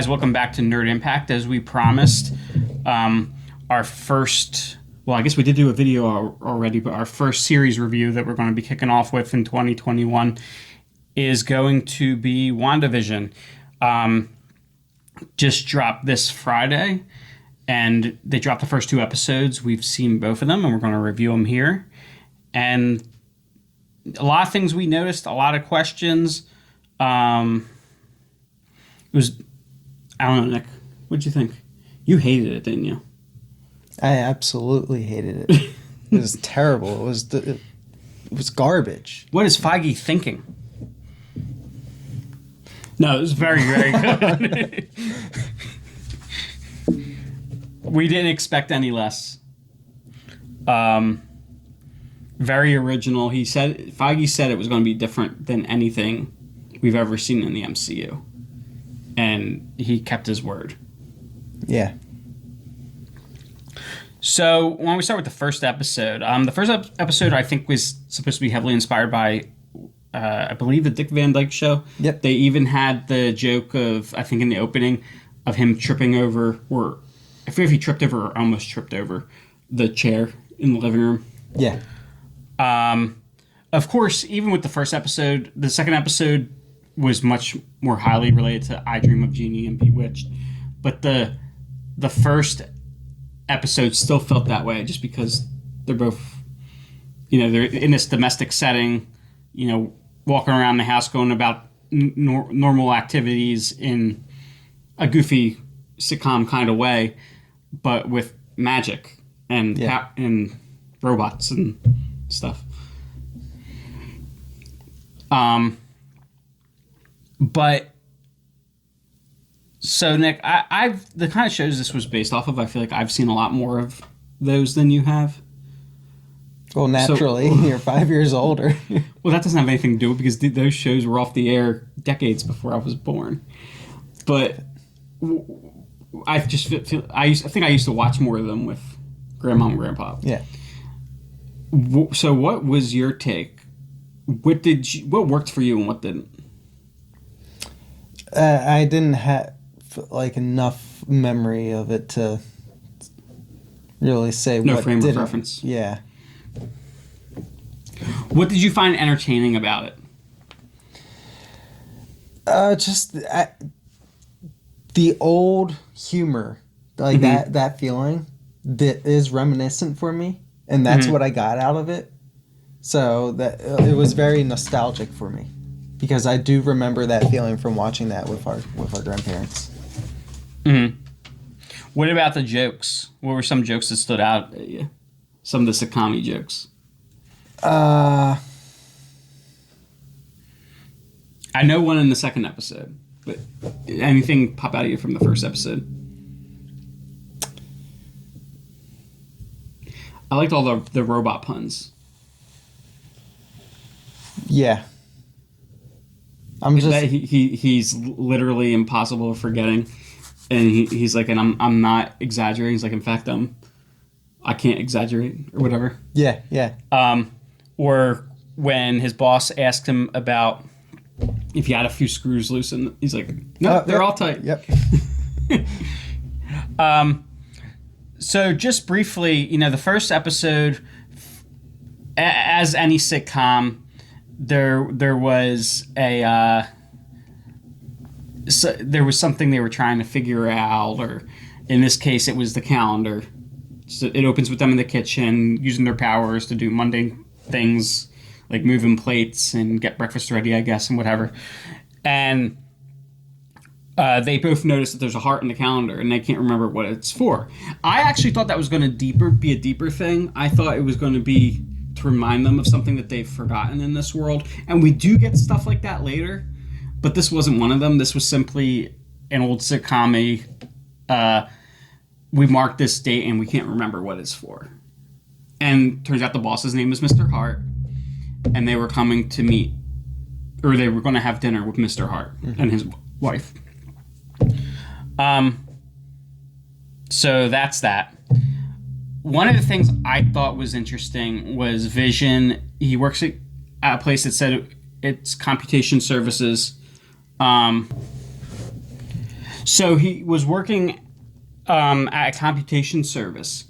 guys, welcome back to Nerd Impact. As we promised, our first, well, I guess we did do a video already, but our first series review that we're going to be kicking off with in 2021 is going to be WandaVision. Just dropped this Friday, and they dropped the first two episodes. We've seen both of them, and we're going to review them here. And a lot of things we noticed, a lot of questions. It was, I don't know, Nick, what'd you think? You hated it, didn't you? I absolutely hated it. It was terrible. It was garbage. What is Feige thinking? No, it was very, very good. We didn't expect any less. Very original. Feige said it was going to be different than anything we've ever seen in the MCU. And he kept his word. Yeah. So, why don't we start with the first episode? The first episode, I think, was supposed to be heavily inspired by, I believe, the Dick Van Dyke Show. Yep. They even had the joke of, I think in the opening, of him tripping over, or I forget if he tripped over or almost tripped over the chair in the living room. Yeah. Of course, even with the first episode, the second episode was much more highly related to I Dream of Jeannie and Bewitched. But the first episode still felt that way just because they're both, they're in this domestic setting, walking around the house going about normal activities in a goofy sitcom kind of way, but with magic and and robots and stuff. But so Nick, I've the kind of shows this was based off of, I feel like I've seen a lot more of those than you have. Well, naturally, you're 5 years older. Well, that doesn't have anything to do with it because those shows were off the air decades before I was born. But I just feel I think I used to watch more of them with Grandma and Grandpa. Yeah. So, what was your take? What worked for you and what didn't? I didn't have enough memory of it to really say no what frame didn't. of reference. Yeah. What did you find entertaining about it? Just the old humor, like that feeling that is reminiscent for me, and that's what I got out of it. So that it was very nostalgic for me, because I do remember that feeling from watching that with our grandparents. Mm-hmm. What about the jokes? What were some jokes that stood out at you? Some of the sitcom jokes. I know one in the second episode, but anything pop out of you from the first episode? I liked all the robot puns. Yeah. He's literally impossible of forgetting, and he's like, and I'm not exaggerating. He's like, in fact, I can't exaggerate or whatever. Yeah, yeah. Or when his boss asked him about if he had a few screws loose, and he's like, no, they're all tight. Yep. So just briefly, the first episode, as any sitcom, there was there was something they were trying to figure out, or in this case, it was the calendar. So it opens with them in the kitchen using their powers to do mundane things like moving plates and get breakfast ready, I guess, and whatever. And they both notice that there's a heart in the calendar, and they can't remember what it's for. I actually thought that was going to be a deeper thing. I thought it was going to be to remind them of something that they've forgotten in this world. And we do get stuff like that later, but this wasn't one of them. This was simply an old sitcom. We marked this date, and we can't remember what it's for. And turns out the boss's name is Mr. Hart, and they were coming to meet, or they were going to have dinner with Mr. Hart and his wife. So that's that. One of the things I thought was interesting was Vision. He works at a place that said it's computation services. So he was working at a computation service,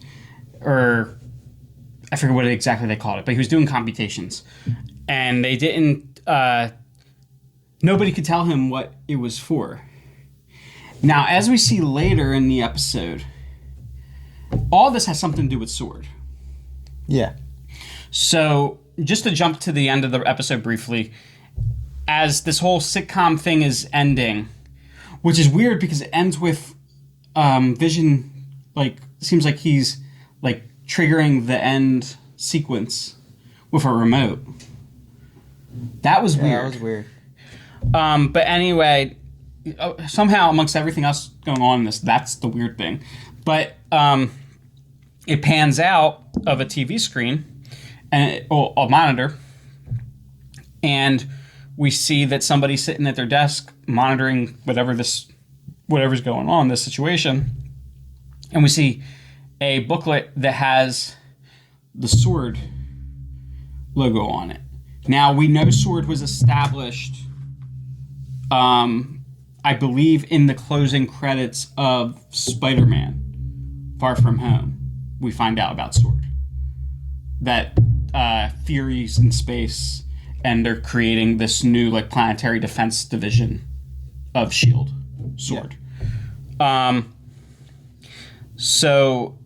or I forget what exactly they called it, but he was doing computations, and they didn't. Nobody could tell him what it was for. Now, as we see later in the episode, all this has something to do with Sword. Yeah. So, just to jump to the end of the episode briefly, as this whole sitcom thing is ending, which is weird because it ends with Vision, like, seems like he's, like, triggering the end sequence with a remote. That was weird. That was weird. But anyway, somehow amongst everything else going on in this, that's the weird thing. But it pans out of a TV screen, and a monitor, and we see that somebody's sitting at their desk monitoring whatever's going on in this situation, and we see a booklet that has the Sword logo on it. Now, we know Sword was established, I believe, in the closing credits of Spider-Man Far From Home. We find out about Sword. That Fury's in space, and they're creating this new, like, planetary defense division of S.H.I.E.L.D. Sword. Yeah. So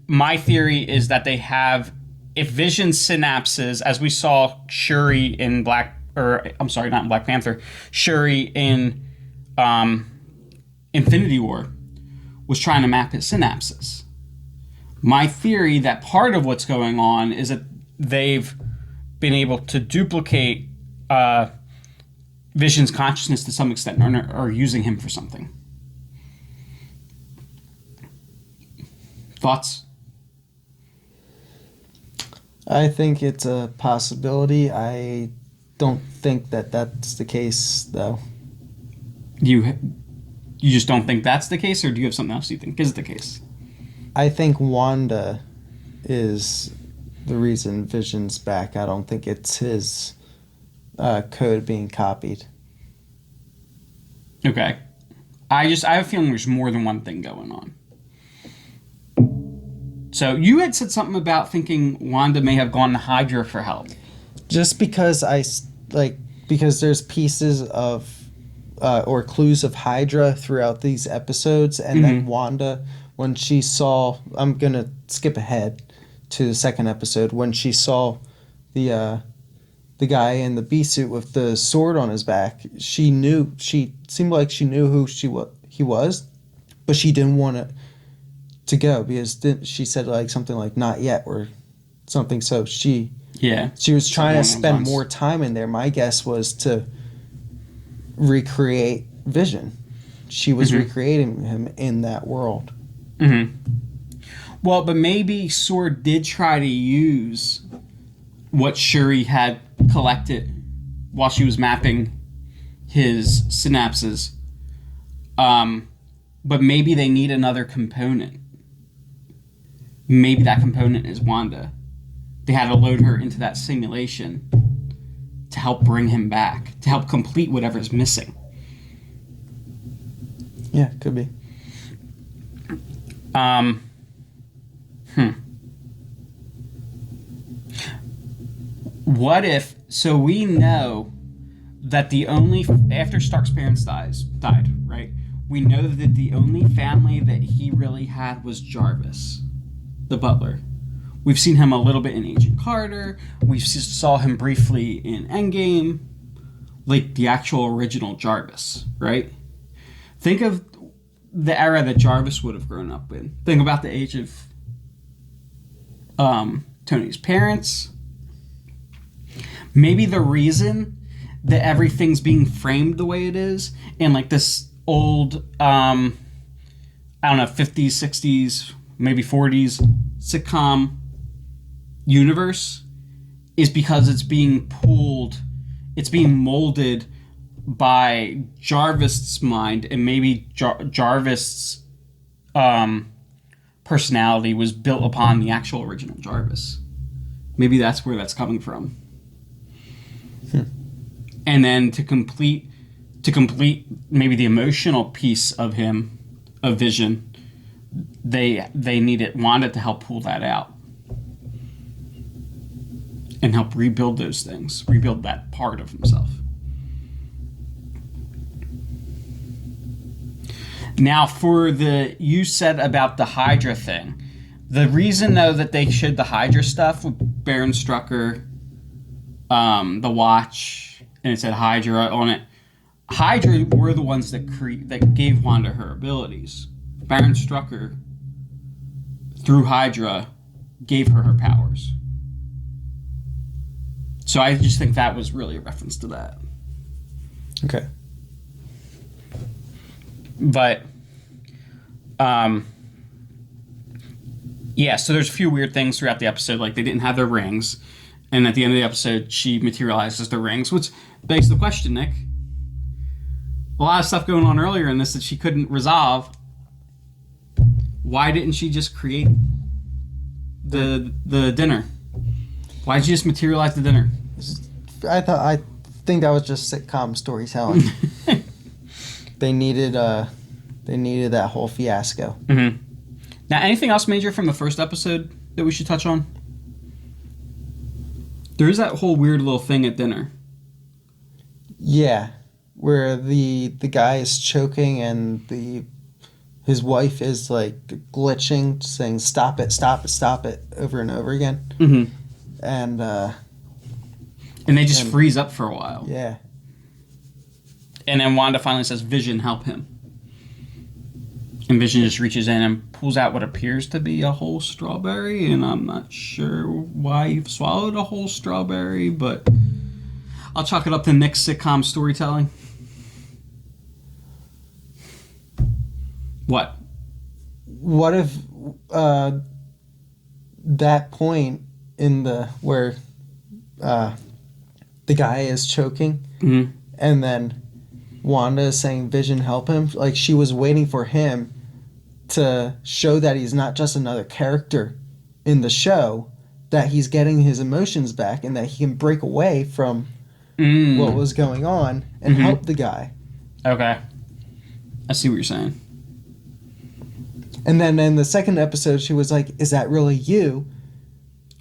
my theory is that they have, if Vision synapses, as we saw Shuri in not in Black Panther, Shuri in Infinity War was trying to map his synapses. My theory that part of what's going on is that they've been able to duplicate Vision's consciousness to some extent, or are using him for something. Thoughts? I think it's a possibility. I don't think that that's the case, though. You just don't think that's the case, or do you have something else you think is the case? I think Wanda is the reason Vision's back. I don't think it's his code being copied. Okay. I have a feeling there's more than one thing going on. So you had said something about thinking Wanda may have gone to Hydra for help. Just because because there's pieces of or clues of Hydra throughout these episodes, and then Wanda, when she saw, I'm gonna skip ahead to the second episode, when she saw the guy in the bee suit with the sword on his back, she seemed like she knew who he was, but she didn't want to go because she said like something like "not yet" or something. So she was trying to spend more time in there. My guess was to recreate Vision. She was recreating him in that world. Mm-hmm. Well, but maybe Sword did try to use what Shuri had collected while she was mapping his synapses. But maybe they need another component. Maybe that component is Wanda. They had to load her into that simulation to help bring him back, to help complete whatever's missing. Yeah, could be. What if, so we know that after Stark's parents died, right? We know that the only family that he really had was Jarvis, the butler. We've seen him a little bit in Agent Carter. We saw him briefly in Endgame, like the actual original Jarvis, right? Think of the era that Jarvis would have grown up in. Think about the age of Tony's parents. Maybe the reason that everything's being framed the way it is in like this old, 50s, 60s, maybe 40s sitcom universe is because it's being molded by Jarvis' mind, and maybe Jarvis' personality was built upon the actual original Jarvis. Maybe that's where that's coming from. And then to to complete maybe the emotional piece of him, of Vision, they needed Wanda to help pull that out and help rebuild those things, rebuild that part of himself. Now, for you said about the Hydra thing, the reason though that they showed the Hydra stuff with Baron Strucker, the watch, and it said Hydra on it. Hydra were the ones that gave Wanda her abilities. Baron Strucker, through Hydra, gave her powers. So I just think that was really a reference to that. Okay. But, yeah, so there's a few weird things throughout the episode. Like, they didn't have their rings. And at the end of the episode, she materializes the rings, which begs the question, Nick. A lot of stuff going on earlier in this that she couldn't resolve. Why didn't she just create the dinner? Why did she just materialize the dinner? I think that was just sitcom storytelling. They needed that whole fiasco. Mm-hmm. Now, anything else major from the first episode that we should touch on? There is that whole weird little thing at dinner. Yeah, where the guy is choking and his wife is like glitching, saying "Stop it, stop it, stop it" over and over again. Mm-hmm. And they just freeze up for a while. Yeah. And then Wanda finally says, "Vision, help him." And Vision just reaches in and pulls out what appears to be a whole strawberry, and I'm not sure why he swallowed a whole strawberry, but I'll chalk it up to Nick's sitcom storytelling. What? What if that point in where the guy is choking, mm-hmm. and then Wanda is saying, "Vision, help him," like she was waiting for him to show that he's not just another character in the show, that he's getting his emotions back and that he can break away from what was going on and help the guy. Okay. I see what you're saying. And then in the second episode, she was like, "Is that really you?"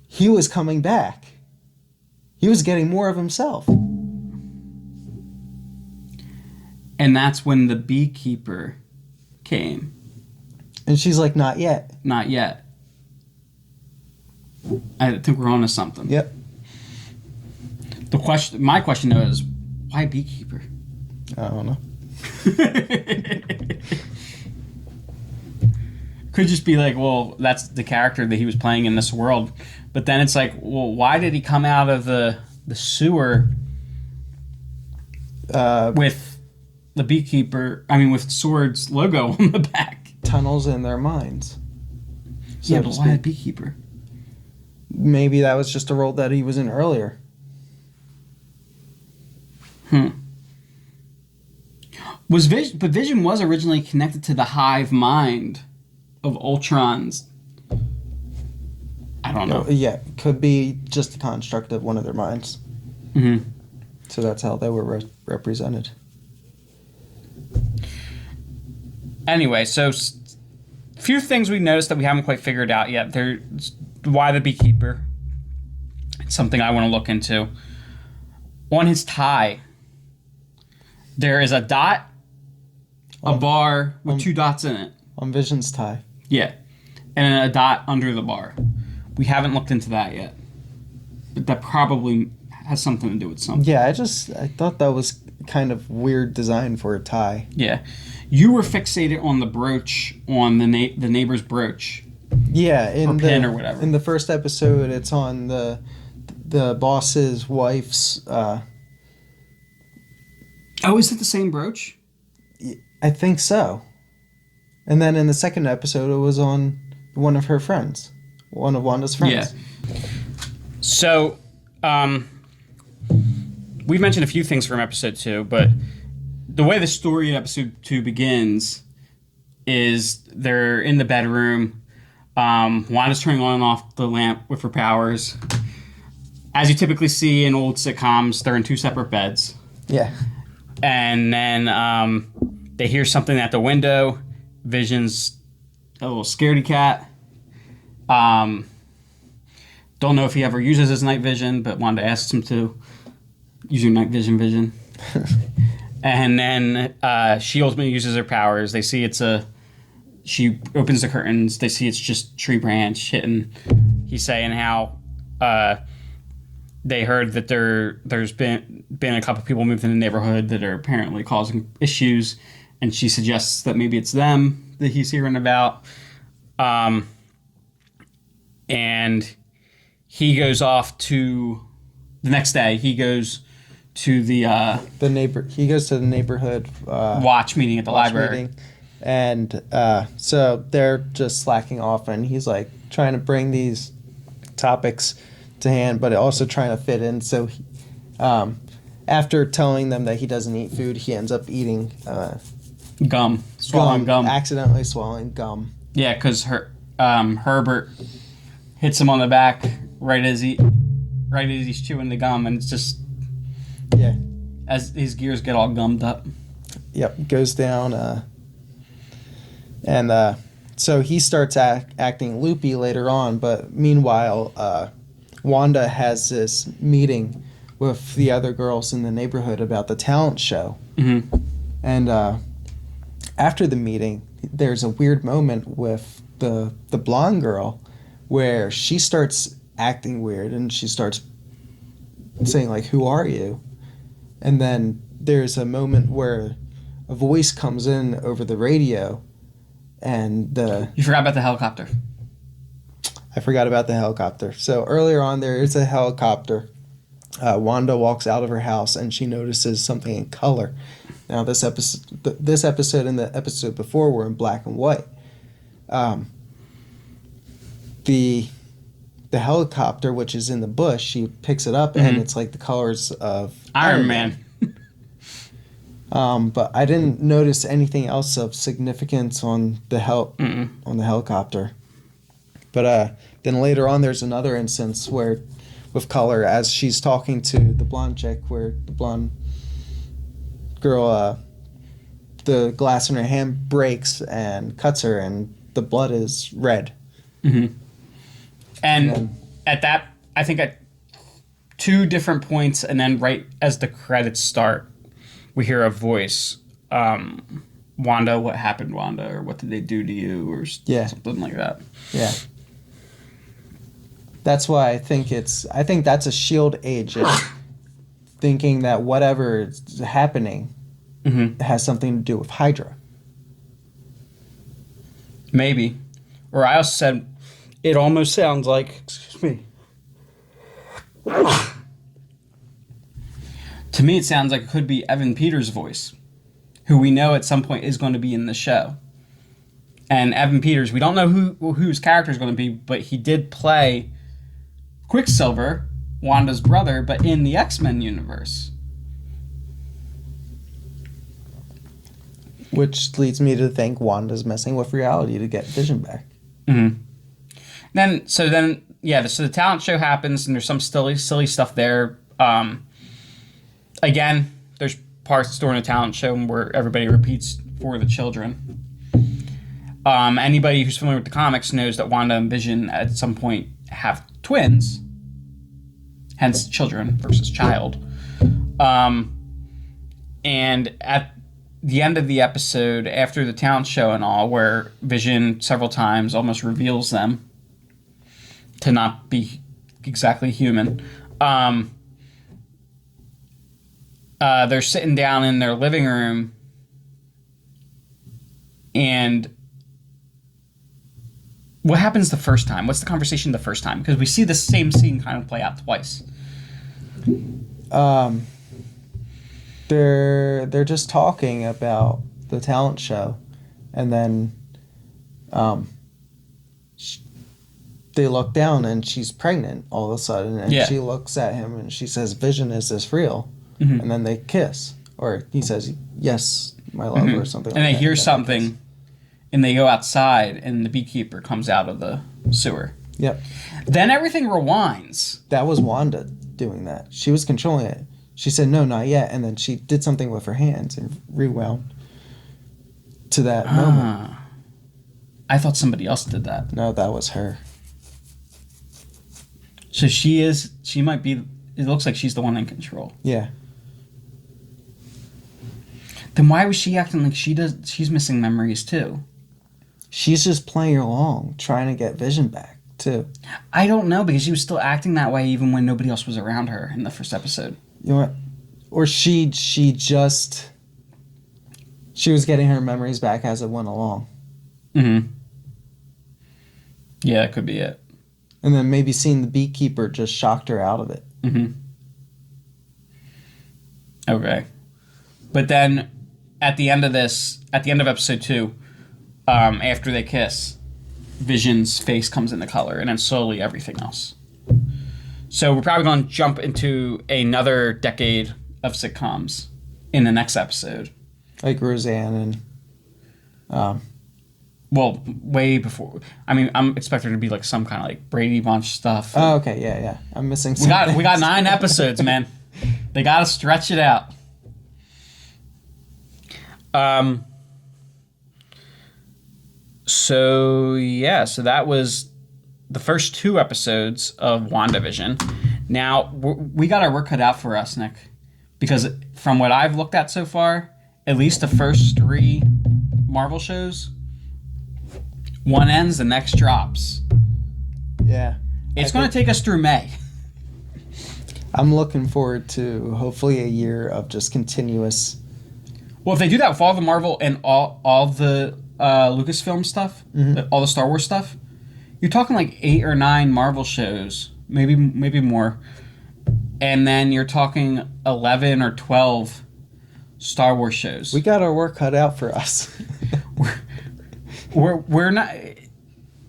He was coming back. He was getting more of himself. And that's when the beekeeper came. And she's like, "Not yet." Not yet. I think we're on to something. Yep. My question though is, why beekeeper? I don't know. Could just be like, well, that's the character that he was playing in this world. But then it's like, well, why did he come out of the sewer with the beekeeper? I mean, with Sword's logo on the back. Tunnels in their minds. Yeah, but why a beekeeper? Maybe that was just a role that he was in earlier. But Vision was originally connected to the hive mind of Ultron's. I don't know. Yeah, could be just a construct of one of their minds. Mm-hmm. So that's how they were represented. Anyway, so a few things we noticed that we haven't quite figured out yet. There's why the beekeeper. It's something I want to look into. On his tie, there is a dot, a bar with two dots in it. On Vision's tie. Yeah. And a dot under the bar. We haven't looked into that yet. But that probably has something to do with something. Yeah, I thought that was kind of weird design for a tie. Yeah. You were fixated on the brooch, on the neighbor's brooch. Yeah, or pin or whatever. In the first episode, it's on the boss's wife's. Oh, is it the same brooch? I think so. And then in the second episode, it was on one of her friends, one of Wanda's friends. Yeah. So, we've mentioned a few things from episode 2, but the way the story in episode 2 begins is they're in the bedroom. Wanda's turning on and off the lamp with her powers. As you typically see in old sitcoms, they're in two separate beds. Yeah. And then they hear something at the window. Vision's a little scaredy cat. Don't know if he ever uses his night vision, but Wanda asks him to use your night vision. And then she ultimately uses her powers. They see she opens the curtains. They see it's just tree branch hitting. He's saying how they heard that there's been a couple people moved in the neighborhood that are apparently causing issues, and she suggests that maybe it's them that he's hearing about. And he goes off to the next day. He goes to the neighborhood watch meeting at the library. Meeting. And so they're just slacking off, and he's like trying to bring these topics to hand, but also trying to fit in. So after telling them that he doesn't eat food, he ends up eating swallowing gum, accidentally swallowing gum. Yeah, because Herbert hits him on the back right as he's chewing the gum, and it's just as his gears get all gummed up. Yep, goes down, and so he starts acting loopy later on. But meanwhile, Wanda has this meeting with the other girls in the neighborhood about the talent show, and after the meeting, there's a weird moment with the blonde girl where she starts acting weird, and she starts saying like, "Who are you?" And then there's a moment where a voice comes in over the radio, and you forgot about the helicopter. I forgot about the helicopter. So earlier on, there is a helicopter. Wanda walks out of her house, and she notices something in color. Now, this episode and the episode before were in black and white. The helicopter, which is in the bush, she picks it up, and it's like the colors of Iron Man. But I didn't notice anything else of significance on the helicopter. But then later on, there's another instance where, with color, as she's talking to the blonde chick, where the blonde girl, the glass in her hand breaks and cuts her, and the blood is red. And at that, I think at two different points, and then right as the credits start, we hear a voice. Wanda, what happened, Wanda? Or what did they do to you? Or something like that. Yeah. That's why I think that's a S.H.I.E.L.D. agent thinking that whatever is happening has something to do with Hydra. Maybe. Or I also said, it almost sounds like, excuse me. To me, it sounds like it could be Evan Peters' voice, who we know at some point is going to be in the show. And Evan Peters, we don't know whose character is going to be, but he did play Quicksilver, Wanda's brother, but in the X-Men universe. Which leads me to think Wanda's messing with reality to get Vision back. So the talent show happens, and there's some silly stuff there. Again, there's parts during the talent show where everybody repeats for the children. Anybody who's familiar with the comics knows that Wanda and Vision at some point have twins, hence children versus child. And at the end of the episode, after the talent show and all, where Vision several times almost reveals them to not be exactly human, they're sitting down in their living room, and what happens the first time? What's the conversation the first time? Because we see the same scene kind of play out twice. They're just talking about the talent show, and then they look down, and she's pregnant all of a sudden, and she looks at him, and she says, "Vision, is this real?" And then they kiss, or he says, "Yes, my love," or something like that. And they hear something, and they go outside, and the beekeeper comes out of the sewer. Yep. Then everything rewinds. That was Wanda doing that. She was controlling it. She said, no, not yet. And then she did something with her hands and rewound to that moment. I thought somebody else did that. No, that was her. So she might be, it looks like she's the one in control. Yeah. Then why was she acting like she's missing memories too? She's just playing along, trying to get Vision back, too. I don't know, because she was still acting that way even when nobody else was around her in the first episode. You know what? Or she was getting her memories back as it went along. Mm-hmm. Yeah, that could be it. And then maybe seeing the beekeeper just shocked her out of it. Mm-hmm. Okay. But then at the end of episode 2, after they kiss, Vision's face comes into color, and then slowly everything else. So we're probably going to jump into another decade of sitcoms in the next episode. Like Roseanne and... Well, way before. I mean, I'm expecting there to be like some kind of like Brady Bunch stuff. Oh, okay, yeah. I'm missing something. We got 9 episodes, man. They got to stretch it out. So that was the first 2 episodes of WandaVision. Now, we got our work cut out for us, Nick, because from what I've looked at so far, at least the first 3 Marvel shows, one ends, the next drops. Yeah. It's going to take us through May. I'm looking forward to hopefully a year of just continuous... Well, if they do that with all the Marvel and all the Lucasfilm stuff, all the Star Wars stuff, you're talking like 8 or 9 Marvel shows, maybe more, and then you're talking 11 or 12 Star Wars shows. We got our work cut out for us. we're not.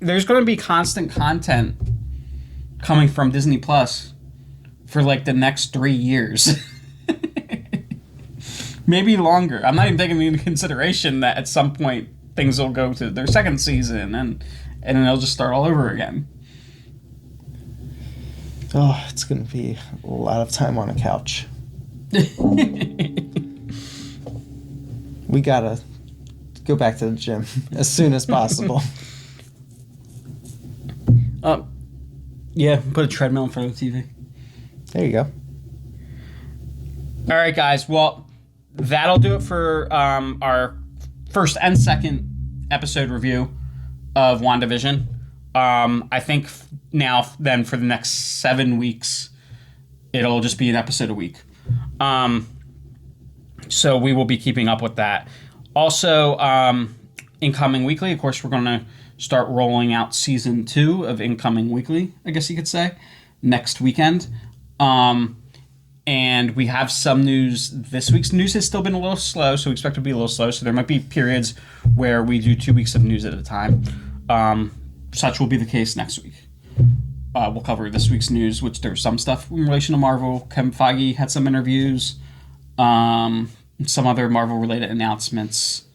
There's going to be constant content coming from Disney Plus for like the next 3 years. Maybe longer. I'm not even taking into consideration that at some point things will go to their second season and then they'll just start all over again. Oh, it's going to be a lot of time on a couch. We got to go back to the gym as soon as possible. Yeah, put a treadmill in front of the TV. There you go. All right, guys. Well, that'll do it for our first and second episode review of WandaVision. I think now then for the next 7 weeks, it'll just be an episode a week. So we will be keeping up with that. Also, Incoming Weekly, of course, we're going to start rolling out season 2 of Incoming Weekly, I guess you could say, next weekend. And we have some news. This week's news has still been a little slow, so we expect it to be a little slow. So there might be periods where we do 2 weeks of news at a time. Such will be the case next week. We'll cover this week's news, which there's some stuff in relation to Marvel. Kevin Feige had some interviews. Some other Marvel-related announcements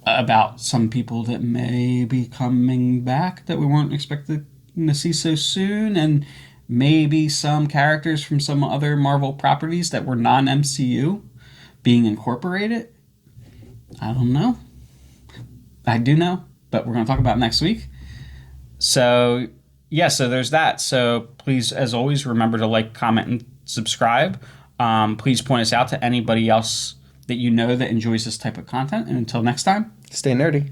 about some people that may be coming back that we weren't expecting to see so soon, and maybe some characters from some other Marvel properties that were non-MCU being incorporated. I don't know. I do know, but we're going to talk about it next week. So, so there's that. So please, as always, remember to like, comment, and subscribe. Please point us out to anybody else that you know that enjoys this type of content. And until next time, Stay nerdy.